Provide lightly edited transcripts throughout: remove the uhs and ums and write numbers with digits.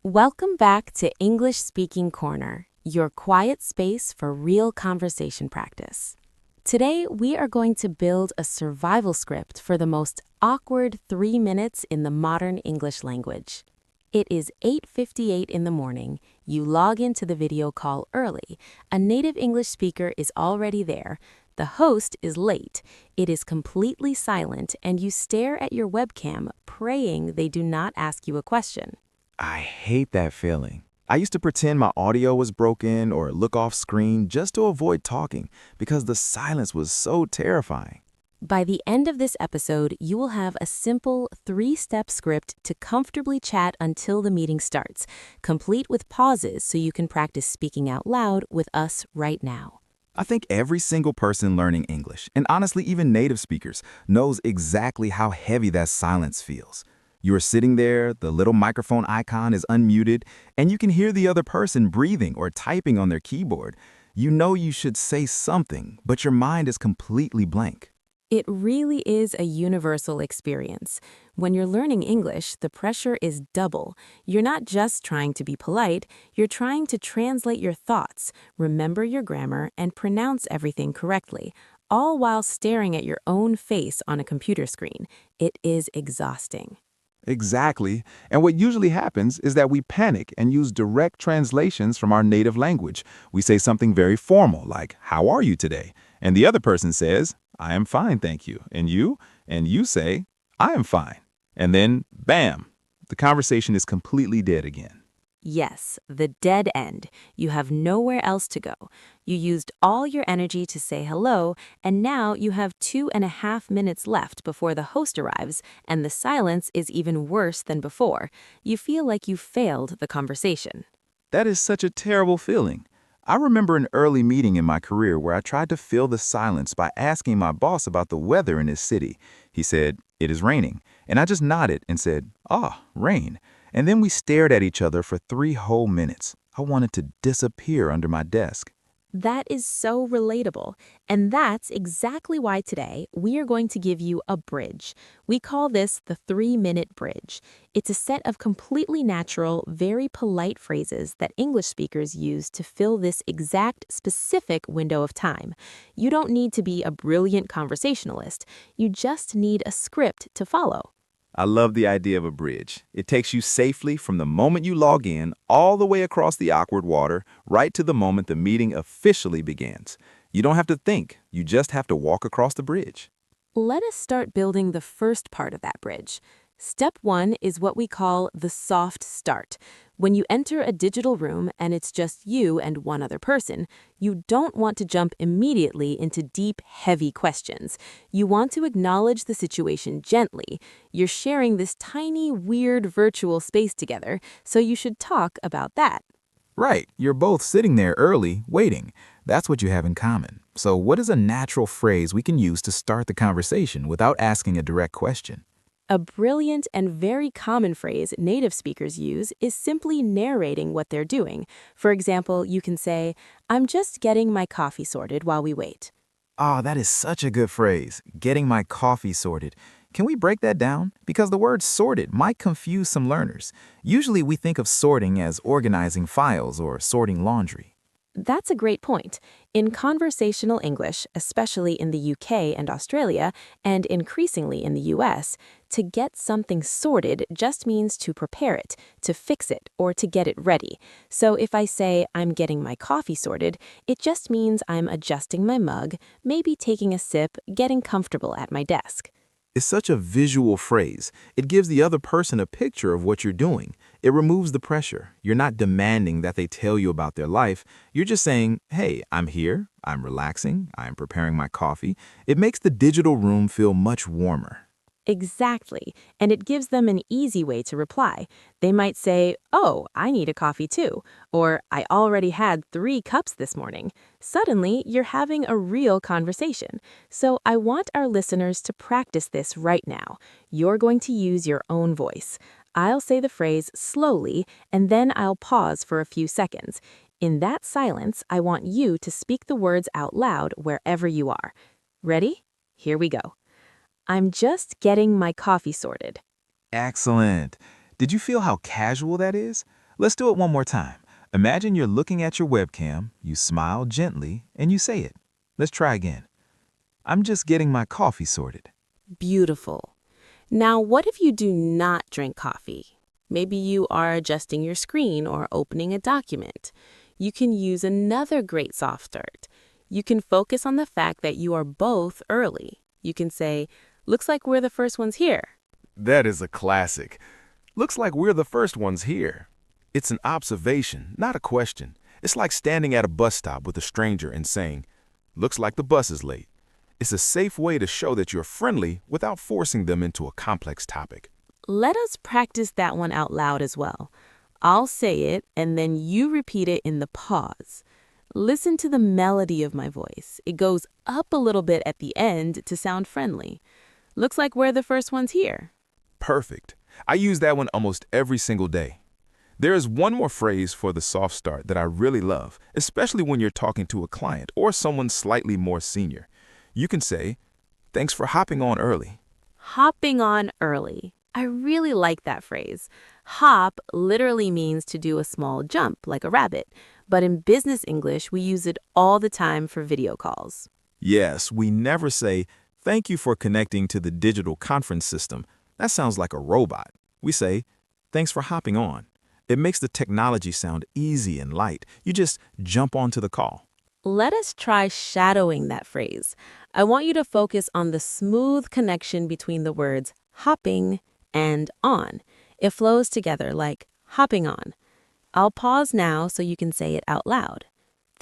Welcome back to English Speaking Corner, your quiet space for real conversation practice. Today, we are going to build a survival script for the most awkward 3 minutes in the modern English language. It is 8:58 in the morning. You log into the video call early. A native English speaker is already there. The host is late. It is completely silent, and you stare at your webcam, praying they do not ask you a question. I hate that feeling. I used to pretend my audio was broken or look off screen just to avoid talking because the silence was so terrifying. By the end of this episode, you will have a simple 3-step script to comfortably chat until the meeting starts, complete with pauses so you can practice speaking out loud with us right now. I think every single person learning English, and honestly even native speakers, knows exactly how heavy that silence feels. You are sitting there, the little microphone icon is unmuted, and you can hear the other person breathing or typing on their keyboard. You know you should say something, but your mind is completely blank. It really is a universal experience. When you're learning English, the pressure is double. You're not just trying to be polite, you're trying to translate your thoughts, remember your grammar, and pronounce everything correctly, all while staring at your own face on a computer screen. It is exhausting. Exactly. And what usually happens is that we panic and use direct translations from our native language. We say something very formal, like, "How are you today?" And the other person says, "I am fine, thank you." And you? And you say, "I am fine." And then, bam, the conversation is completely dead again. Yes, the dead end. You have nowhere else to go. You used all your energy to say hello, and now you have 2.5 minutes left before the host arrives, and the silence is even worse than before. You feel like you failed the conversation. That is such a terrible feeling. I remember an early meeting in my career where I tried to fill the silence by asking my boss about the weather in his city. He said, "It is raining." And I just nodded and said, "Ah, rain." And then we stared at each other for 3 whole minutes. I wanted to disappear under my desk. That is so relatable. And that's exactly why today we are going to give you a bridge. We call this the 3-minute bridge. It's a set of completely natural, very polite phrases that English speakers use to fill this exact, specific window of time. You don't need to be a brilliant conversationalist. You just need a script to follow. I love the idea of a bridge. It takes you safely from the moment you log in all the way across the awkward water, right to the moment the meeting officially begins. You don't have to think, you just have to walk across the bridge. Let us start building the first part of that bridge. Step 1 is what we call the soft start. When you enter a digital room and it's just you and one other person, you don't want to jump immediately into deep, heavy questions. You want to acknowledge the situation gently. You're sharing this tiny, weird virtual space together, so you should talk about that. Right, you're both sitting there early, waiting. That's what you have in common. So what is a natural phrase we can use to start the conversation without asking a direct question? A brilliant and very common phrase native speakers use is simply narrating what they're doing. For example, you can say, "I'm just getting my coffee sorted while we wait." Oh, that is such a good phrase, getting my coffee sorted. Can we break that down? Because the word sorted might confuse some learners. Usually we think of sorting as organizing files or sorting laundry. That's a great point. In conversational English, especially in the UK and Australia, and increasingly in the US, to get something sorted just means to prepare it, to fix it, or to get it ready. So if I say, "I'm getting my coffee sorted," it just means I'm adjusting my mug, maybe taking a sip, getting comfortable at my desk. It's such a visual phrase. It gives the other person a picture of what you're doing. It removes the pressure. You're not demanding that they tell you about their life. You're just saying, "Hey, I'm here, I'm relaxing, I'm preparing my coffee." It makes the digital room feel much warmer. Exactly, and it gives them an easy way to reply. They might say, "Oh, I need a coffee too," or "I already had 3 cups this morning." Suddenly, you're having a real conversation. So I want our listeners to practice this right now. You're going to use your own voice. I'll say the phrase slowly, and then I'll pause for a few seconds. In that silence, I want you to speak the words out loud wherever you are. Ready? Here we go. "I'm just getting my coffee sorted." Excellent. Did you feel how casual that is? Let's do it one more time. Imagine you're looking at your webcam, you smile gently, and you say it. Let's try again. I'm just getting my coffee sorted. Beautiful. Now, what if you do not drink coffee? Maybe you are adjusting your screen or opening a document. You can use another great soft start. You can focus on the fact that you are both early. You can say, looks like we're the first ones here. That is a classic. Looks like we're the first ones here. It's an observation, not a question. It's like standing at a bus stop with a stranger and saying, looks like the bus is late. It's a safe way to show that you're friendly without forcing them into a complex topic. Let us practice that one out loud as well. I'll say it, and then you repeat it in the pause. Listen to the melody of my voice. It goes up a little bit at the end to sound friendly. Looks like we're the first ones here. Perfect. I use that one almost every single day. There is one more phrase for the soft start that I really love, especially when you're talking to a client or someone slightly more senior. You can say, thanks for hopping on early. Hopping on early. I really like that phrase. Hop literally means to do a small jump, like a rabbit. But in business English, we use it all the time for video calls. Yes, we never say, thank you for connecting to the digital conference system. That sounds like a robot. We say, thanks for hopping on. It makes the technology sound easy and light. You just jump onto the call. Let us try shadowing that phrase. I want you to focus on the smooth connection between the words hopping and on. It flows together like hopping on. I'll pause now so you can say it out loud.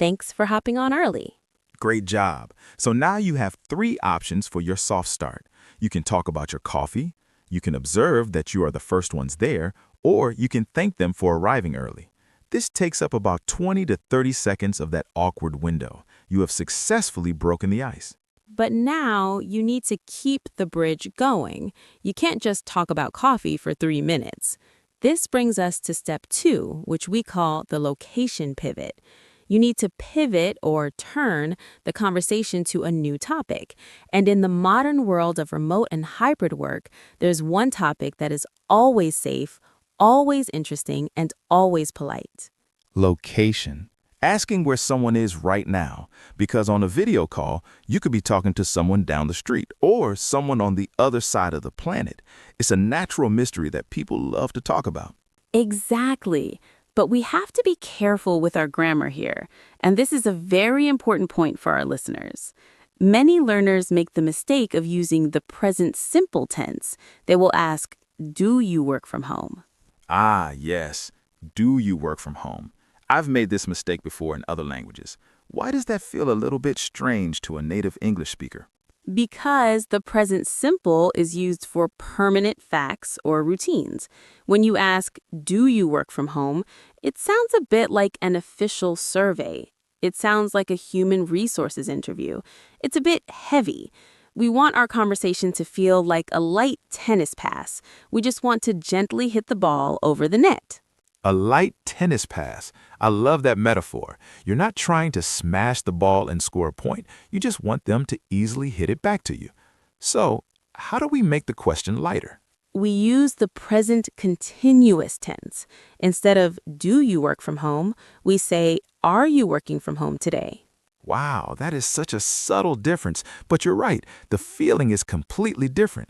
Thanks for hopping on early. Great job. So now you have 3 options for your soft start. You can talk about your coffee, you can observe that you are the first ones there, or you can thank them for arriving early. This takes up about 20 to 30 seconds of that awkward window. You have successfully broken the ice. But now you need to keep the bridge going. You can't just talk about coffee for 3 minutes. This brings us to step 2, which we call the location pivot. You need to pivot or turn the conversation to a new topic. And in the modern world of remote and hybrid work, there's one topic that is always safe, always interesting, and always polite. Location. Asking where someone is right now, because on a video call, you could be talking to someone down the street or someone on the other side of the planet. It's a natural mystery that people love to talk about. Exactly. But we have to be careful with our grammar here, and this is a very important point for our listeners. Many learners make the mistake of using the present simple tense. They will ask, do you work from home? Ah, yes. Do you work from home? I've made this mistake before in other languages. Why does that feel a little bit strange to a native English speaker? Because the present simple is used for permanent facts or routines. When you ask, do you work from home, it sounds a bit like an official survey. It sounds like a human resources interview. It's a bit heavy. We want our conversation to feel like a light tennis pass. We just want to gently hit the ball over the net. A light tennis pass. I love that metaphor. You're not trying to smash the ball and score a point. You just want them to easily hit it back to you. So, how do we make the question lighter? We use the present continuous tense. Instead of do you work from home, we say, are you working from home today? Wow, that is such a subtle difference. But you're right, the feeling is completely different.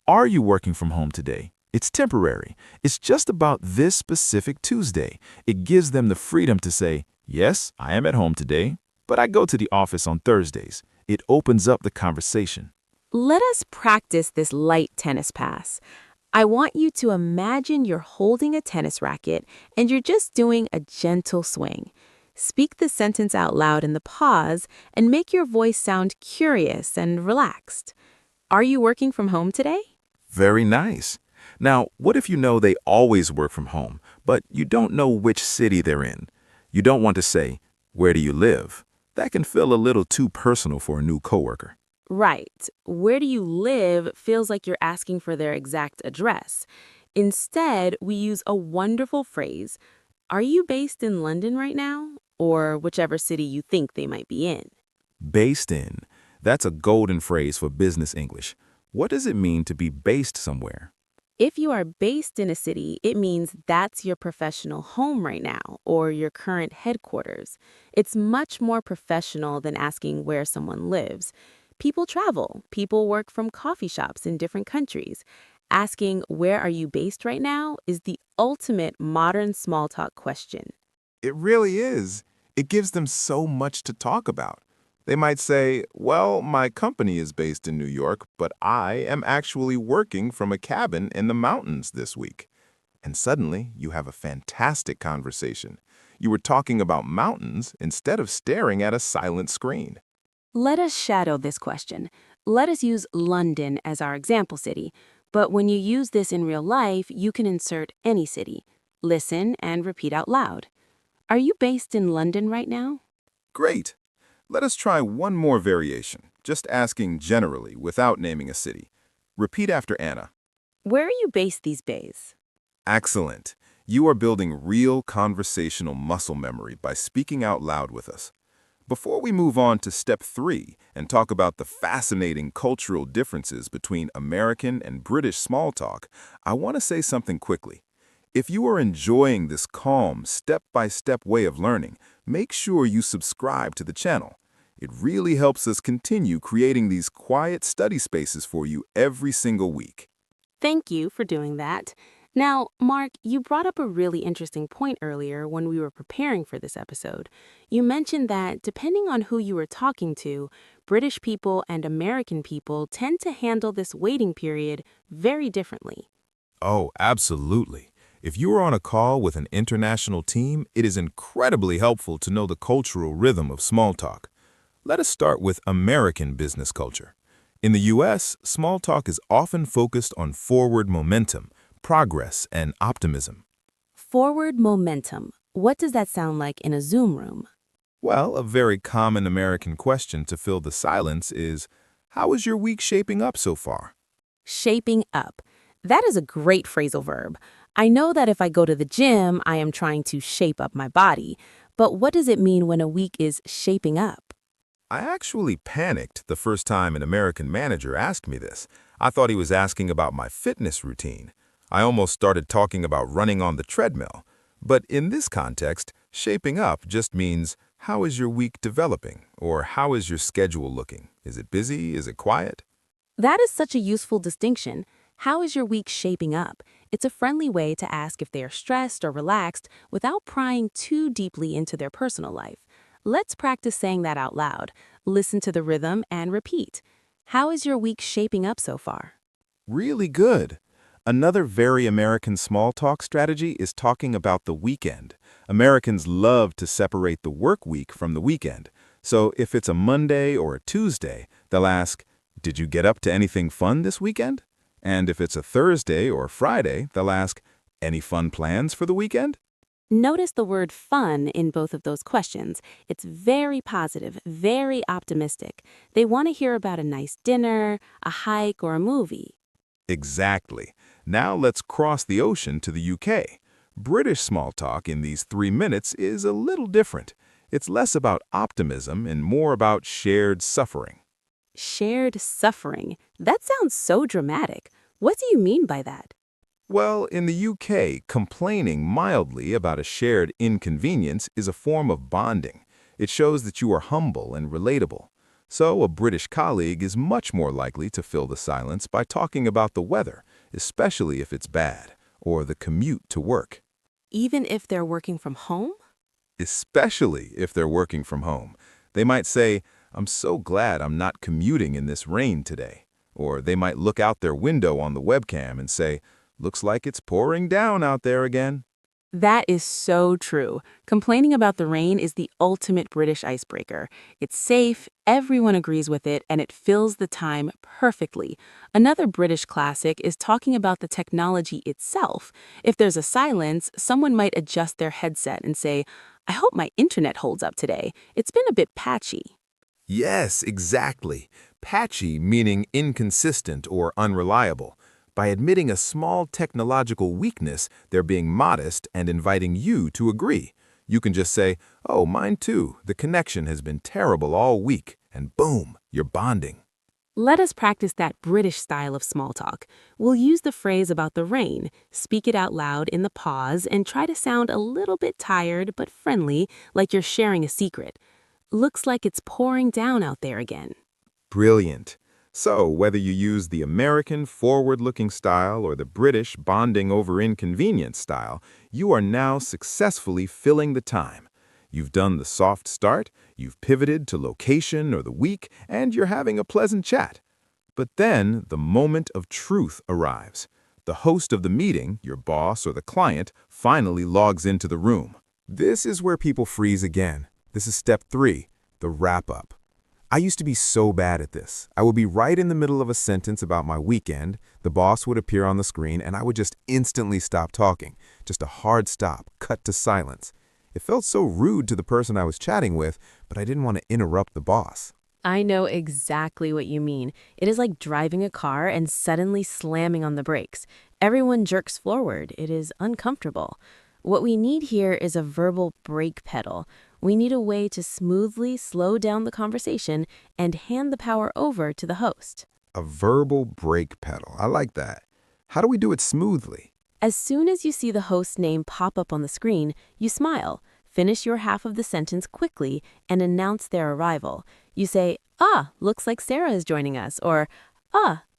Are you working from home today? It's temporary. It's just about this specific Tuesday. It gives them the freedom to say, yes, I am at home today, but I go to the office on Thursdays. It opens up the conversation. Let us practice this light tennis pass. I want you to imagine you're holding a tennis racket and you're just doing a gentle swing. Speak the sentence out loud in the pause and make your voice sound curious and relaxed. Are you working from home today? Very nice. Now, what if you know they always work from home, but you don't know which city they're in? You don't want to say, where do you live? That can feel a little too personal for a new coworker. Right. Where do you live feels like you're asking for their exact address. Instead, we use a wonderful phrase, are you based in London right now? Or whichever city you think they might be in. Based in. That's a golden phrase for business English. What does it mean to be based somewhere? If you are based in a city, it means that's your professional home right now or your current headquarters. It's much more professional than asking where someone lives. People travel, people work from coffee shops in different countries. Asking where are you based right now is the ultimate modern small talk question. It really is. It gives them so much to talk about. They might say, well, my company is based in New York, but I am actually working from a cabin in the mountains this week. And suddenly, you have a fantastic conversation. You were talking about mountains instead of staring at a silent screen. Let us shadow this question. Let us use London as our example city, but when you use this in real life, you can insert any city. Listen and repeat out loud. Are you based in London right now? Great. Let us try one more variation, just asking generally without naming a city. Repeat after Anna. Where are you based these days? Excellent. You are building real conversational muscle memory by speaking out loud with us. Before we move on to step 3 and talk about the fascinating cultural differences between American and British small talk, I want to say something quickly. If you are enjoying this calm, step-by-step way of learning, make sure you subscribe to the channel. It really helps us continue creating these quiet study spaces for you every single week. Thank you for doing that. Now, Mark, you brought up a really interesting point earlier when we were preparing for this episode. You mentioned that depending on who you were talking to, British people and American people tend to handle this waiting period very differently. Oh, absolutely. If you are on a call with an international team, it is incredibly helpful to know the cultural rhythm of small talk. Let us start with American business culture. In the US, small talk is often focused on forward momentum, progress, and optimism. Forward momentum. What does that sound like in a Zoom room? Well, a very common American question to fill the silence is, how is your week shaping up so far? Shaping up. That is a great phrasal verb. I know that if I go to the gym, I am trying to shape up my body. But what does it mean when a week is shaping up? I actually panicked the first time an American manager asked me this. I thought he was asking about my fitness routine. I almost started talking about running on the treadmill. But in this context, shaping up just means, how is your week developing? Or how is your schedule looking? Is it busy? Is it quiet? That is such a useful distinction. How is your week shaping up? It's a friendly way to ask if they are stressed or relaxed without prying too deeply into their personal life. Let's practice saying that out loud. Listen to the rhythm and repeat. How is your week shaping up so far? Really good. Another very American small talk strategy is talking about the weekend. Americans love to separate the work week from the weekend. So if it's a Monday or a Tuesday, they'll ask, did you get up to anything fun this weekend? And if it's a Thursday or Friday, they'll ask, any fun plans for the weekend? Notice the word fun in both of those questions. It's very positive, very optimistic. They want to hear about a nice dinner, a hike, or a movie. Exactly. Now let's cross the ocean to the UK. British small talk in these 3 minutes is a little different. It's less about optimism and more about shared suffering. Shared suffering. That sounds so dramatic. What do you mean by that? Well, in the UK, complaining mildly about a shared inconvenience is a form of bonding. It shows that you are humble and relatable. So a British colleague is much more likely to fill the silence by talking about the weather, especially if it's bad, or the commute to work. Even if they're working from home? Especially if they're working from home. They might say, I'm so glad I'm not commuting in this rain today. Or they might look out their window on the webcam and say, looks like it's pouring down out there again. That is so true. Complaining about the rain is the ultimate British icebreaker. It's safe, everyone agrees with it, and it fills the time perfectly. Another British classic is talking about the technology itself. If there's a silence, someone might adjust their headset and say, I hope my internet holds up today. It's been a bit patchy. Yes, exactly. Patchy meaning inconsistent or unreliable. By admitting a small technological weakness, they're being modest and inviting you to agree. You can just say, oh, mine too. The connection has been terrible all week. And boom, you're bonding. Let us practice that British style of small talk. We'll use the phrase about the rain, speak it out loud in the pause, and try to sound a little bit tired but friendly, like you're sharing a secret. Looks like it's pouring down out there again. Brilliant. So, whether you use the American forward-looking style or the British bonding over inconvenience style, you are now successfully filling the time. You've done the soft start, you've pivoted to location or the week, and you're having a pleasant chat. But then the moment of truth arrives. The host of the meeting, your boss or the client, finally logs into the room. This is where people freeze again. This is step 3, the wrap-up. I used to be so bad at this. I would be right in the middle of a sentence about my weekend, the boss would appear on the screen, and I would just instantly stop talking. Just a hard stop, cut to silence. It felt so rude to the person I was chatting with, but I didn't want to interrupt the boss. I know exactly what you mean. It is like driving a car and suddenly slamming on the brakes. Everyone jerks forward. It is uncomfortable. What we need here is a verbal brake pedal. We need a way to smoothly slow down the conversation and hand the power over to the host. A verbal brake pedal. I like that. How do we do it smoothly? As soon as you see the host's name pop up on the screen, you smile, finish your half of the sentence quickly, and announce their arrival. You say, looks like Sarah is joining us, or,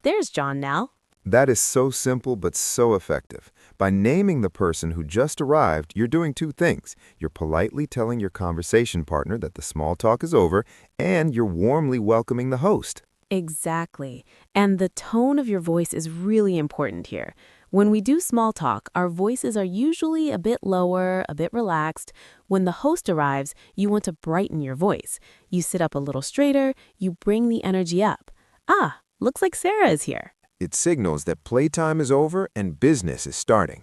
there's John now. That is so simple but so effective. By naming the person who just arrived, you're doing 2 things. You're politely telling your conversation partner that the small talk is over, and you're warmly welcoming the host. Exactly. And the tone of your voice is really important here. When we do small talk, our voices are usually a bit lower, a bit relaxed. When the host arrives, you want to brighten your voice. You sit up a little straighter, you bring the energy up. Looks like Sarah is here. It signals that playtime is over and business is starting.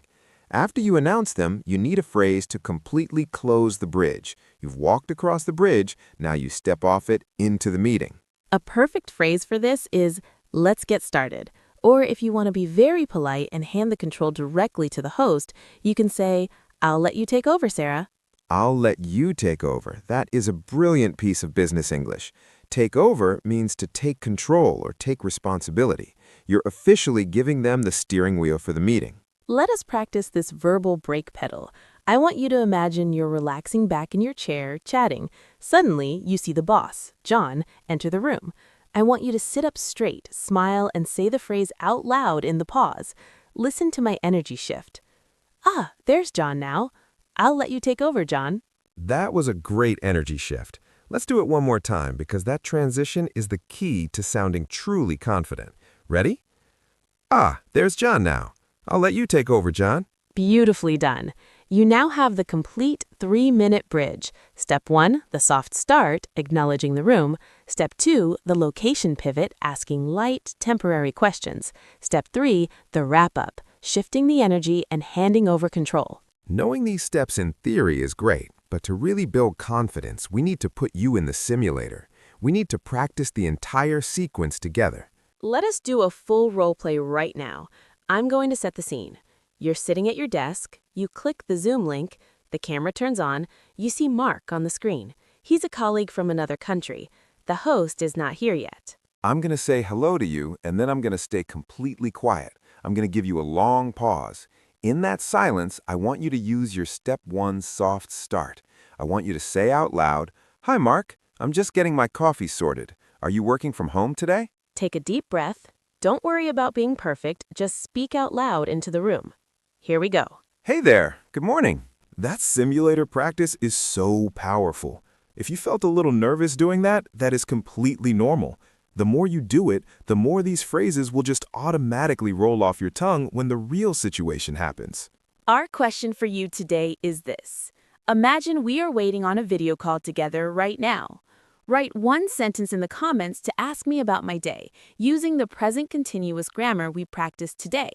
After you announce them, you need a phrase to completely close the bridge. You've walked across the bridge, now you step off it into the meeting. A perfect phrase for this is, let's get started. Or if you want to be very polite and hand the control directly to the host, you can say, I'll let you take over, Sarah. I'll let you take over. That is a brilliant piece of business English. Take over means to take control or take responsibility. You're officially giving them the steering wheel for the meeting. Let us practice this verbal brake pedal. I want you to imagine you're relaxing back in your chair, chatting. Suddenly, you see the boss, John, enter the room. I want you to sit up straight, smile, and say the phrase out loud in the pause. Listen to my energy shift. There's John now. I'll let you take over, John. That was a great energy shift. Let's do it one more time because that transition is the key to sounding truly confident. Ready? There's John now. I'll let you take over, John. Beautifully done. You now have the complete 3-minute bridge. Step 1, the soft start, acknowledging the room. Step 2, the location pivot, asking light, temporary questions. Step 3, the wrap-up, shifting the energy and handing over control. Knowing these steps in theory is great, but to really build confidence, we need to put you in the simulator. We need to practice the entire sequence together. Let us do a full role play right now. I'm going to set the scene. You're sitting at your desk, you click the Zoom link, the camera turns on, you see Mark on the screen. He's a colleague from another country. The host is not here yet. I'm going to say hello to you, and then I'm going to stay completely quiet. I'm going to give you a long pause. In that silence, I want you to use your step 1 soft start. I want you to say out loud, "Hi, Mark. I'm just getting my coffee sorted. Are you working from home today?" Take a deep breath. Don't worry about being perfect. Just speak out loud into the room. Here we go. Hey there. Good morning. That simulator practice is so powerful. If you felt a little nervous doing that, that is completely normal. The more you do it, the more these phrases will just automatically roll off your tongue when the real situation happens. Our question for you today is this. Imagine we are waiting on a video call together right now. Write one sentence in the comments to ask me about my day, using the present continuous grammar we practiced today.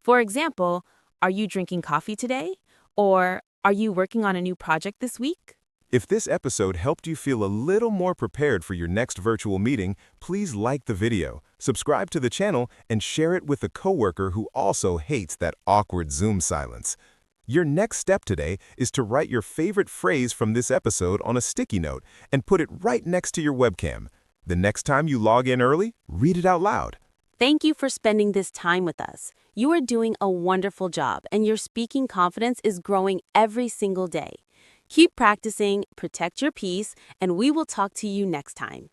For example, are you drinking coffee today? Or are you working on a new project this week? If this episode helped you feel a little more prepared for your next virtual meeting, please like the video, subscribe to the channel, and share it with a coworker who also hates that awkward Zoom silence. Your next step today is to write your favorite phrase from this episode on a sticky note and put it right next to your webcam. The next time you log in early, read it out loud. Thank you for spending this time with us. You are doing a wonderful job, and your speaking confidence is growing every single day. Keep practicing, protect your peace, and we will talk to you next time.